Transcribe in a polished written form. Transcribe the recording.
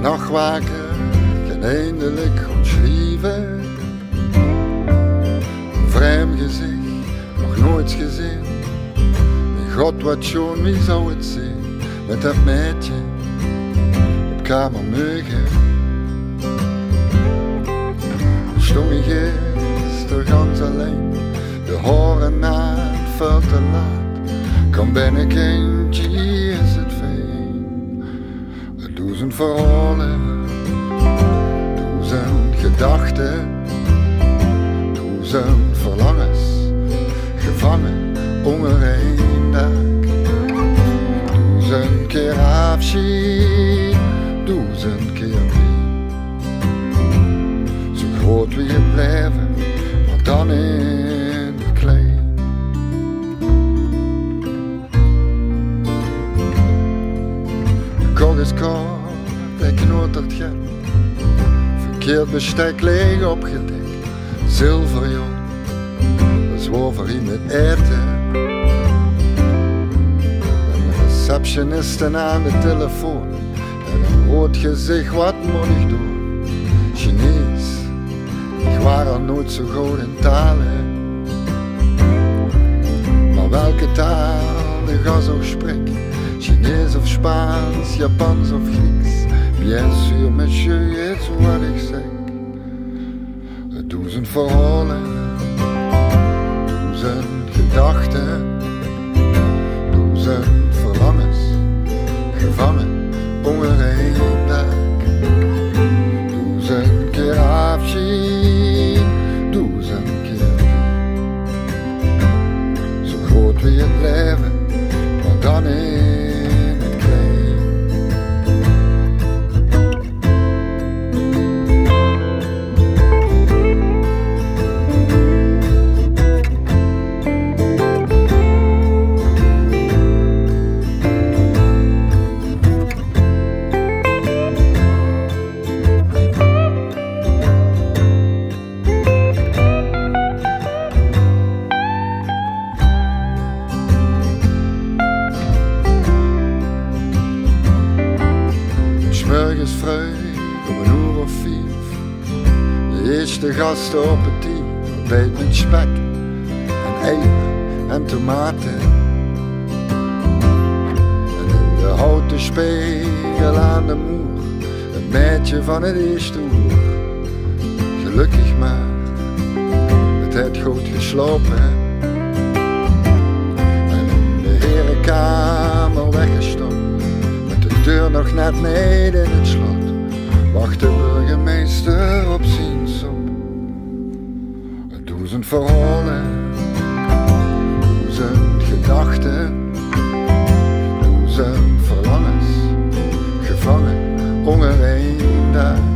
nachtwaker, geen eindelijk ontschreven. Een vreemd gezicht, nog nooit gezien. Mijn god, wat schoon, wie zou het zijn? Met dat meisje op kamer 9. Stommig is er gans alleen, de horen na het veel te laat. Kom binnen kindje, is het fijn. 1000 verhalen, 1000 gedachten, 1000 verlangens, gevangen onder één dak. 1000 keer afschied, 1000 keer pijn. Zo groot wie het blijven, maar dan in het klein. Kog is kort, hij knotert get. Verkeerd bestek leeg opgedekt. Zilverjong, dat is waar voor iemand eten. Receptionisten aan de telefoon en een rood gezicht, wat moet ik doen? Chinees, ik was nooit zo goed in talen. Maar welke taal ik als ook spreek, Chinees of Spaans, Japans of Grieks, bien sûr monsieur is wat ik zeg. 1000 verhalen, 1000 gedachten, 1000 verlangens, gevangen onder één dak. 1000 keer afschied, 1000 keer pijn. Zo groot wie het leven, maar dan in het klein. Morgens vroeg om 1 uur of 5. De eerste gasten op het team, ontbijt met spek en eieren en tomaten. En in de houten spiegel aan de muur, het meisje van het eerste uur. Gelukkig maar, het heeft goed geslapen. En in de herenkamer weggestopt, de deur nog net beneden in het slot, wacht de burgemeester op zijn som. 1000 verhalen, 1000 gedachten, 1000 verlangens, gevangen onder één dak.